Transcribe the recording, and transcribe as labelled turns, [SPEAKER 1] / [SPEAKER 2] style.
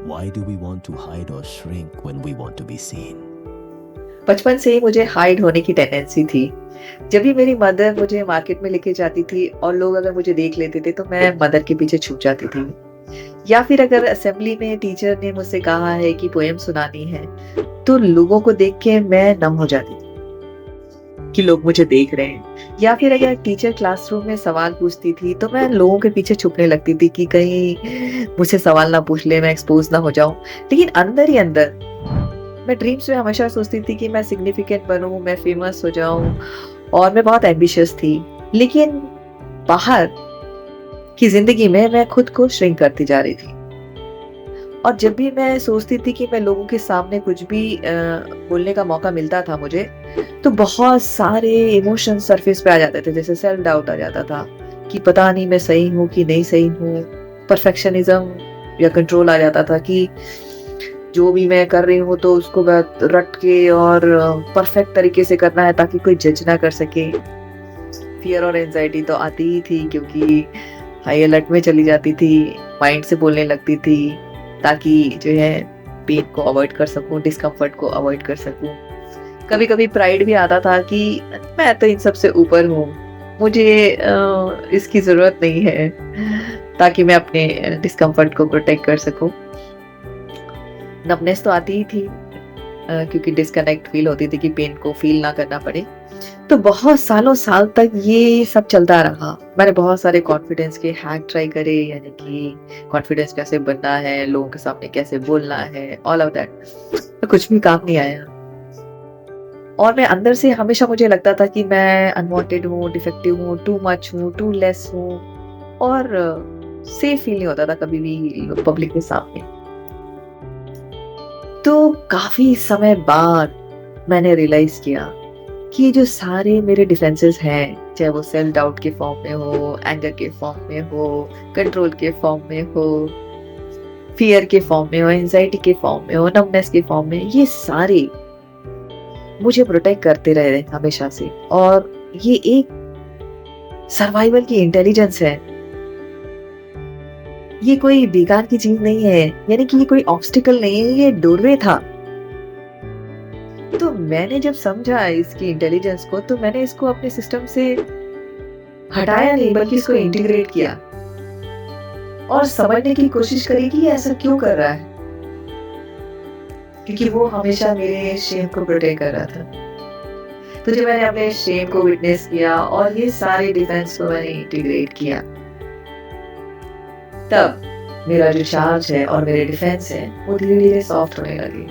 [SPEAKER 1] Why do we want to hide or shrink when we want to be seen?
[SPEAKER 2] बचपन से ही मुझे hide होने की टेंडेंसी थी। जब भी मेरी मदर मुझे मार्केट में लेके जाती थी और लोग अगर मुझे देख लेते थे तो मैं मदर के पीछे छुप जाती थी। या फिर अगर असेंबली में टीचर ने मुझसे कहा है कि पोएम सुनानी है, तो लोगों को देख के मैं नम हो जाती थी कि लोग मुझे देख रहे हैं। या फिर अगर टीचर क्लासरूम में सवाल पूछती थी तो मैं लोगों के पीछे छुपने लगती थी कि कहीं मुझसे सवाल ना पूछ ले, मैं एक्सपोज़ ना हो जाऊँ। लेकिन अंदर ही अंदर मैं ड्रीम्स में हमेशा सोचती थी कि मैं सिग्निफिकेंट बनूँ, मैं फेमस हो जाऊँ और मैं बहुत एम्बिशियस थी। लेकिन बाहर की ज़िंदगी में मैं खुद को श्रिंक करती जा रही थी। और जब भी मैं सोचती थी कि मैं लोगों के सामने कुछ भी बोलने का मौका मिलता था मुझे, तो बहुत सारे इमोशंस सरफेस पे आ जाते थे। जैसे सेल्फ डाउट आ जाता था कि पता नहीं मैं सही हूँ कि नहीं सही हूँ। परफेक्शनिज़्म या कंट्रोल आ जाता था कि जो भी मैं कर रही हूँ तो उसको मैं रट के और परफेक्ट तरीके से करना है ताकि कोई जज ना कर सके। फ़ियर और एंग्ज़ायटी तो आती ही थी क्योंकि हाई अलर्ट में चली जाती थी, माइंड से बोलने लगती थी ताकि जो है पेन को अवॉइड कर सकूँ, डिस्कम्फर्ट को अवॉइड कर सकूँ। कभी-कभी प्राइड भी आता था कि मैं तो इन सब से ऊपर हूँ, मुझे इसकी ज़रूरत नहीं है, ताकि मैं अपने डिस्कम्फर्ट को प्रोटेक्ट कर सकूँ। नमनेस तो आती ही थी क्योंकि डिस्कनेक्ट फ़ील होती थी कि पेन को फ़ील ना करना पड़े। तो बहुत सालों साल तक ये सब चलता रहा। मैंने बहुत सारे कॉन्फिडेंस के हैक ट्राई करे, यानी कि कॉन्फिडेंस कैसे बनना है, लोगों के सामने कैसे बोलना है, ऑल ऑफ दैट। तो कुछ भी काम नहीं आया। और मैं अंदर से हमेशा मुझे लगता था कि मैं अनवांटेड हूँ, डिफेक्टिव हूँ, टू मच हूँ, टू लेस हूँ और सेफ फील नहीं होता था कभी भी पब्लिक के सामने। तो काफ़ी समय बाद मैंने रियलाइज़ किया कि ये जो सारे मेरे डिफेंसेस हैं, चाहे वो सेल्फ डाउट के फॉर्म में हो, एंगर के फॉर्म में हो, कंट्रोल के फॉर्म में हो, फ़ियर के फॉर्म में हो, एंग्ज़ायटी के फॉर्म में हो, नमनेस के फॉर्म में, ये सारे मुझे प्रोटेक्ट करते रहे हमेशा से। और ये एक सर्वाइवल की इंटेलिजेंस है। ये कोई बेकार की चीज़ नहीं है, यानी कि ये कोई ऑब्स्टिकल नहीं है, ये डोरवे था। तो मैंने जब समझा इसकी इंटेलिजेंस को, तो मैंने इसको अपने सिस्टम से हटाया नहीं बल्कि इसको इंटीग्रेट किया और समझने की कोशिश करी कि ये ऐसा क्यों कर रहा है, क्योंकि वो हमेशा मेरे शेम को प्रोटेक्ट कर रहा था। तो जब मैंने अपने शेम को विटनेस किया और ये सारे डिफेंस को मैंने इंटीग्रेट किया, तब मेरा जो चार्ज है और मेरे डिफेंस है वो धीरे-धीरे सॉफ्ट होने लगे।